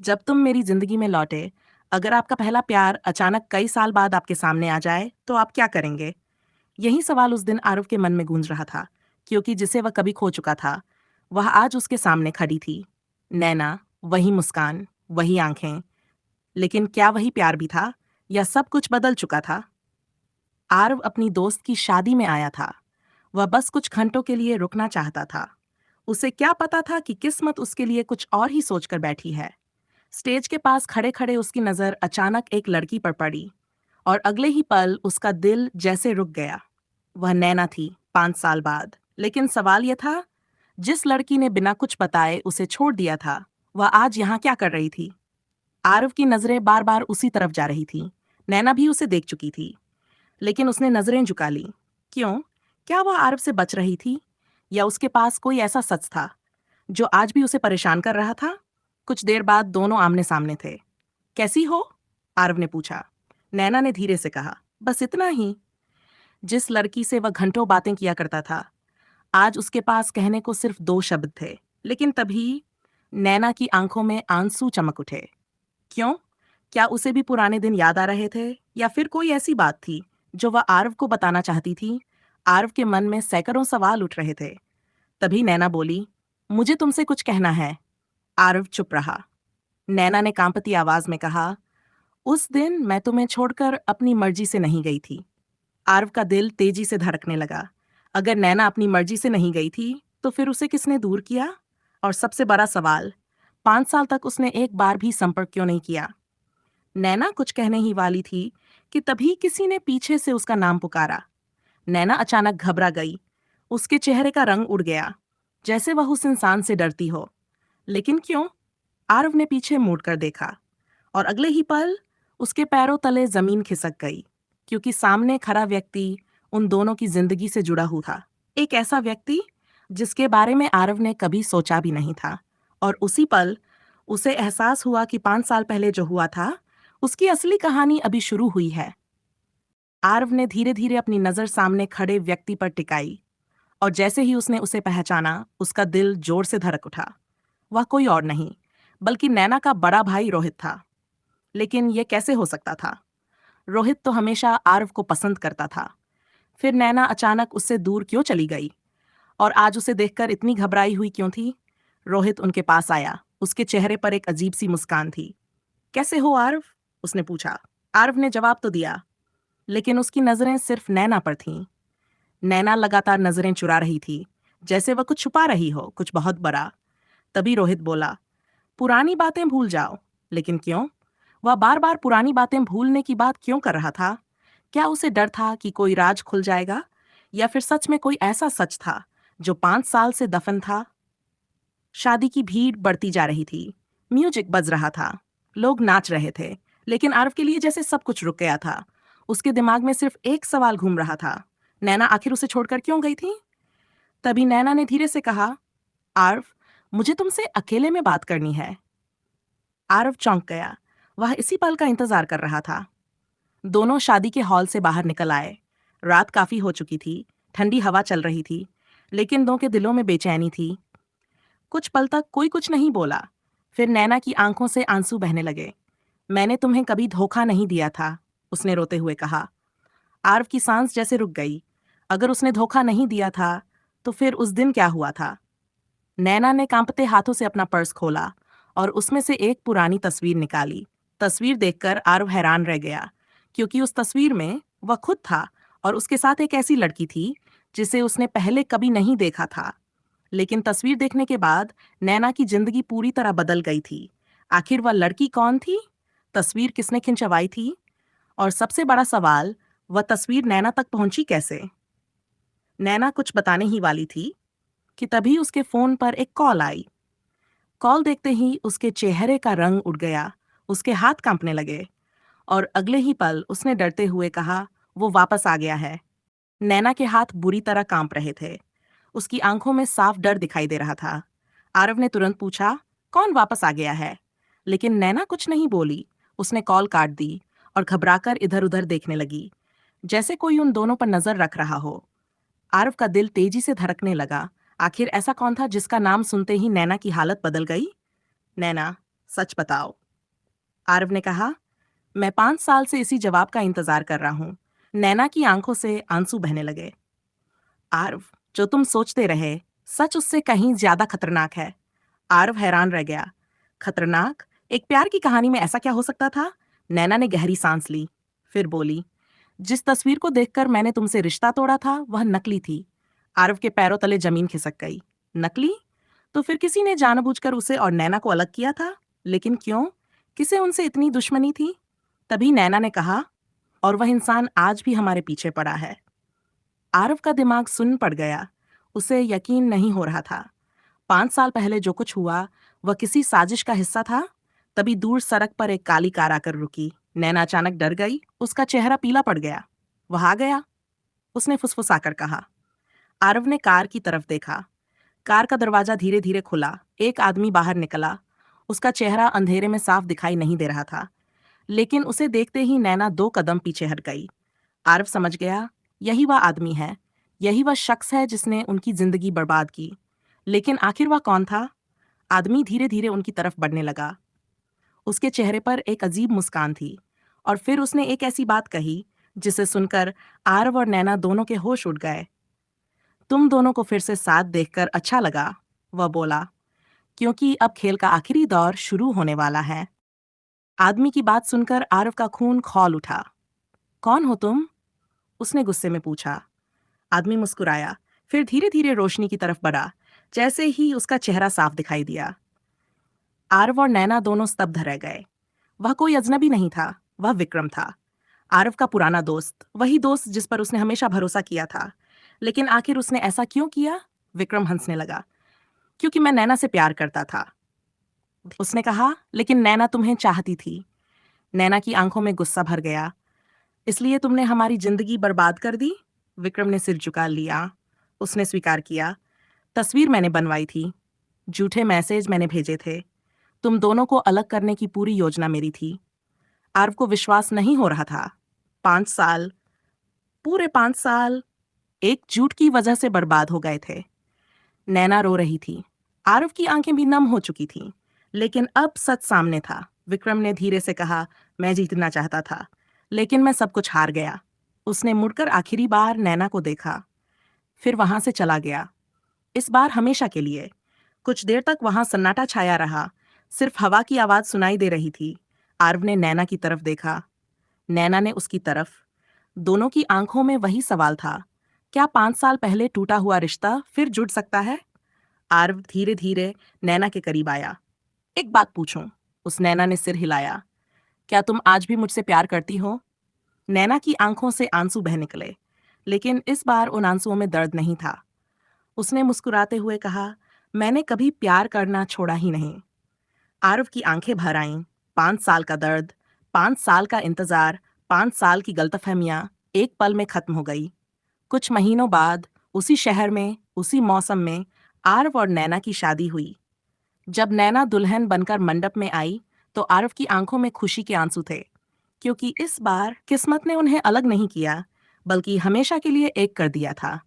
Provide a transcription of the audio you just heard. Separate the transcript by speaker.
Speaker 1: जब तुम मेरी जिंदगी में लौटे, अगर आपका पहला प्यार अचानक कई साल बाद आपके सामने आ जाए, तो आप क्या करेंगे? यही सवाल उस दिन आरव के मन में गूंज रहा था, क्योंकि जिसे वह कभी खो चुका था, वह आज उसके सामने खड़ी थी। नैना, वही मुस्कान, वही आंखें। लेकिन क्या वही प्यार भी था, या सब कुछ बदल चुका था? आरव अपनी दोस्त की शादी में आया था। वह बस कुछ घंटों के लिए रुकना चाहता था। उसे क्या पता था कि किस्मत उसके लिए कुछ और ही सोचकर बैठी है। स्टेज के पास खड़े खड़े उसकी नजर अचानक एक लड़की पर पड़ी, और अगले ही पल उसका दिल जैसे रुक गया। वह नैना थी, 5 साल बाद। लेकिन सवाल यह था, जिस लड़की ने बिना कुछ बताए उसे छोड़ दिया था, वह आज यहाँ क्या कर रही थी? आरव की नजरें बार बार उसी तरफ जा रही थीं। नैना भी उसे देख चुकी थी, लेकिन उसने नजरें झुका ली। क्यों? क्या वह आरव से बच रही थी, या उसके पास कोई ऐसा सच था जो आज भी उसे परेशान कर रहा था? कुछ देर बाद दोनों आमने सामने थे। कैसी हो? आरव ने पूछा। नैना ने धीरे से कहा, बस इतना ही। जिस लड़की से वह घंटों बातें किया करता था, आज उसके पास कहने को सिर्फ 2 शब्द थे। लेकिन तभी नैना की आंखों में आंसू चमक उठे। क्यों? क्या उसे भी पुराने दिन याद आ रहे थे, या फिर कोई ऐसी बात थी जो वह आरव को बताना चाहती थी? आरव के मन में सैकड़ों सवाल उठ रहे थे। तभी नैना बोली, मुझे तुमसे कुछ कहना है। आरव चुप रहा। नैना ने कांपती आवाज में कहा, उस दिन मैं तुम्हें छोड़कर अपनी मर्जी से नहीं गई थी। आरव का दिल तेजी से धड़कने लगा। अगर नैना अपनी मर्जी से नहीं गई थी, तो फिर उसे किसने दूर किया? और सबसे बड़ा सवाल, 5 साल तक उसने एक बार भी संपर्क क्यों नहीं किया? नैना कुछ कहने ही वाली थी कि तभी किसी ने पीछे से उसका नाम पुकारा। नैना अचानक घबरा गई। उसके चेहरे का रंग उड़ गया, जैसे वह उस इंसान से डरती हो। लेकिन क्यों? आरव ने पीछे मुड़कर देखा, और अगले ही पल उसके पैरों तले जमीन खिसक गई, क्योंकि सामने खड़ा व्यक्ति उन दोनों की जिंदगी से जुड़ा हुआ था। एक ऐसा व्यक्ति जिसके बारे में आरव ने कभी सोचा भी नहीं था। और उसी पल उसे एहसास हुआ कि 5 साल पहले जो हुआ था, उसकी असली कहानी अभी शुरू हुई है। आरव ने धीरे धीरे अपनी नजर सामने खड़े व्यक्ति पर टिकाई, और जैसे ही उसने उसे पहचाना, उसका दिल जोर से धड़क उठा। वह कोई और नहीं, बल्कि नैना का बड़ा भाई रोहित था। लेकिन यह कैसे हो सकता था? रोहित तो हमेशा आरव को पसंद करता था। फिर नैना अचानक उससे दूर क्यों चली गई? और आज उसे देखकर इतनी घबराई हुई क्यों थी? रोहित उनके पास आया। उसके चेहरे पर एक अजीब सी मुस्कान थी। कैसे हो आरव? उसने पूछा। आरव ने जवाब तो दिया, लेकिन उसकी नजरें सिर्फ नैना पर थीं। नैना लगातार नजरें चुरा रही थी, जैसे वह कुछ छुपा रही हो, कुछ बहुत बड़ा। तभी रोहित बोला, पुरानी बातें भूल जाओ। लेकिन क्यों? वह बार बार पुरानी बातें भूलने की बात क्यों कर रहा था? क्या उसे डर था कि कोई राज खुल जाएगा, या फिर सच में कोई ऐसा सच था जो 5 साल से दफन था? शादी की भीड़ बढ़ती जा रही थी। म्यूजिक बज रहा था, लोग नाच रहे थे। लेकिन आरव के लिए जैसे सब कुछ रुक गया था। उसके दिमाग में सिर्फ एक सवाल घूम रहा था, नैना आखिर उसे छोड़कर क्यों गई थी? तभी नैना ने धीरे से कहा, आरव, मुझे तुमसे अकेले में बात करनी है। आरव चौंक गया। वह इसी पल का इंतजार कर रहा था। दोनों शादी के हॉल से बाहर निकल आए। रात काफी हो चुकी थी, ठंडी हवा चल रही थी, लेकिन दोनों के दिलों में बेचैनी थी। कुछ पल तक कोई कुछ नहीं बोला। फिर नैना की आंखों से आंसू बहने लगे। मैंने तुम्हें कभी धोखा नहीं दिया था, उसने रोते हुए कहा। आरव की सांस जैसे रुक गई। अगर उसने धोखा नहीं दिया था, तो फिर उस दिन क्या हुआ था? नैना ने कांपते हाथों से अपना पर्स खोला, और उसमें से एक पुरानी तस्वीर निकाली। तस्वीर देखकर आरव हैरान रह गया, क्योंकि उस तस्वीर में वह खुद था, और उसके साथ एक ऐसी लड़की थी जिसे उसने पहले कभी नहीं देखा था। लेकिन तस्वीर देखने के बाद नैना की जिंदगी पूरी तरह बदल गई थी। आखिर वह लड़की कौन थी? तस्वीर किसने खिंचवाई थी? और सबसे बड़ा सवाल, वह तस्वीर नैना तक पहुंची कैसे? नैना कुछ बताने ही वाली थी कि तभी उसके फोन पर एक कॉल आई। कॉल देखते ही उसके चेहरे का रंग उड़ गया, उसके हाथ कांपने लगे, और अगले ही पल उसने डरते हुए कहा, वो वापस आ गया है। नैना के हाथ बुरी तरह कांप रहे थे। उसकी आंखों में साफ डर दिखाई दे रहा था। आरव ने तुरंत पूछा, कौन वापस आ गया है? लेकिन नैना कुछ नहीं बोली। उसने कॉल काट दी, और घबराकर इधर उधर देखने लगी, जैसे कोई उन दोनों पर नजर रख रहा हो। आरव का दिल तेजी से धड़कने लगा। आखिर ऐसा कौन था जिसका नाम सुनते ही नैना की हालत बदल गई? नैना, सच बताओ। आरव ने कहा, मैं 5 साल से इसी जवाब का इंतजार कर रहा हूँ। नैना की आंखों से आंसू बहने लगे। आरव, जो तुम सोचते रहे, सच उससे कहीं ज्यादा खतरनाक है। आरव हैरान रह गया। खतरनाक? एक प्यार की कहानी में ऐसा क्या हो सकता था? नैना ने गहरी सांस ली, फिर बोली, जिस तस्वीर को देखकर मैंने तुमसे रिश्ता तोड़ा था वह नकली थी। आरव के पैरों तले जमीन खिसक गई। नकली? तो फिर किसी ने जानबूझकर उसे और नैना को अलग किया था? लेकिन क्यों? किसे उनसे इतनी दुश्मनी थी? तभी नैना ने कहा, और वह इंसान आज भी हमारे पीछे पड़ा है। आरव का दिमाग सुन्न पड़ गया। उसे यकीन नहीं हो रहा था। 5 साल पहले जो कुछ हुआ, वह किसी साजिश का हिस्सा था। तभी दूर सड़क पर एक काली कार आकर रुकी। नैना अचानक डर गई। उसका चेहरा पीला पड़ गया। वह आ गया, उसने फुसफुसाकर कहा। आरव ने कार की तरफ देखा। कार का दरवाजा धीरे धीरे खुला। एक आदमी बाहर निकला। उसका चेहरा अंधेरे में साफ दिखाई नहीं दे रहा था, लेकिन उसे देखते ही नैना 2 कदम पीछे हट गई। आरव समझ गया, यही वह आदमी है, यही वह शख्स है जिसने उनकी जिंदगी बर्बाद की। लेकिन आखिर वह कौन था? आदमी धीरे धीरे उनकी तरफ बढ़ने लगा। उसके चेहरे पर एक अजीब मुस्कान थी, और फिर उसने एक ऐसी बात कही जिसे सुनकर आरव और नैना दोनों के होश उड़ गए। तुम दोनों को फिर से साथ देखकर अच्छा लगा, वह बोला, क्योंकि अब खेल का आखिरी दौर शुरू होने वाला है। आदमी की बात सुनकर आरव का खून खौल उठा। कौन हो तुम? उसने गुस्से में पूछा। आदमी मुस्कुराया, फिर धीरे धीरे रोशनी की तरफ बढ़ा। जैसे ही उसका चेहरा साफ दिखाई दिया, आरव और नैना दोनों स्तब्ध रह गए। वह कोई अजनबी नहीं था, वह विक्रम था। आरव का पुराना दोस्त, वही दोस्त जिस पर उसने हमेशा भरोसा किया था। लेकिन आखिर उसने ऐसा क्यों किया? विक्रम हंसने लगा। क्योंकि मैं नैना से प्यार करता था, उसने कहा। लेकिन नैना तुम्हें चाहती थी। नैना की आंखों में गुस्सा भर गया। इसलिए तुमने हमारी जिंदगी बर्बाद कर दी? विक्रम ने सिर झुका लिया। उसने स्वीकार किया। तस्वीर मैंने बनवाई थी, झूठे मैसेज मैंने भेजे थे, तुम दोनों को अलग करने की पूरी योजना मेरी थी। आरव को विश्वास नहीं हो रहा था। 5 साल, पूरे 5 साल, एक झूठ की वजह से बर्बाद हो गए थे। नैना रो रही थी। आरव की आंखें भी नम हो चुकी थीं। लेकिन अब सच सामने था। विक्रम ने धीरे से कहा, मैं जीतना चाहता था, लेकिन मैं सब कुछ हार गया। उसने मुड़कर आखिरी बार नैना को देखा, फिर वहां से चला गया। इस बार हमेशा के लिए। कुछ देर तक वहां सन्नाटा छाया रहा। सिर्फ हवा की आवाज सुनाई दे रही थी। आरव ने नैना की तरफ देखा, नैना ने उसकी तरफ। दोनों की आंखों में वही सवाल था, क्या 5 साल पहले टूटा हुआ रिश्ता फिर जुड़ सकता है? आरव धीरे धीरे नैना के करीब आया। एक बात पूछूं? उस नैना ने सिर हिलाया। क्या तुम आज भी मुझसे प्यार करती हो? नैना की आंखों से आंसू बह निकले, लेकिन इस बार उन आंसुओं में दर्द नहीं था। उसने मुस्कुराते हुए कहा, मैंने कभी प्यार करना छोड़ा ही नहीं। आरव की आंखें भर आईं। 5 साल का दर्द, 5 साल का इंतजार, 5 साल की गलतफहमियां एक पल में खत्म हो गई। कुछ महीनों बाद उसी शहर में, उसी मौसम में आरव और नैना की शादी हुई। जब नैना दुल्हन बनकर मंडप में आई, तो आरव की आंखों में खुशी के आंसू थे, क्योंकि इस बार किस्मत ने उन्हें अलग नहीं किया, बल्कि हमेशा के लिए एक कर दिया था।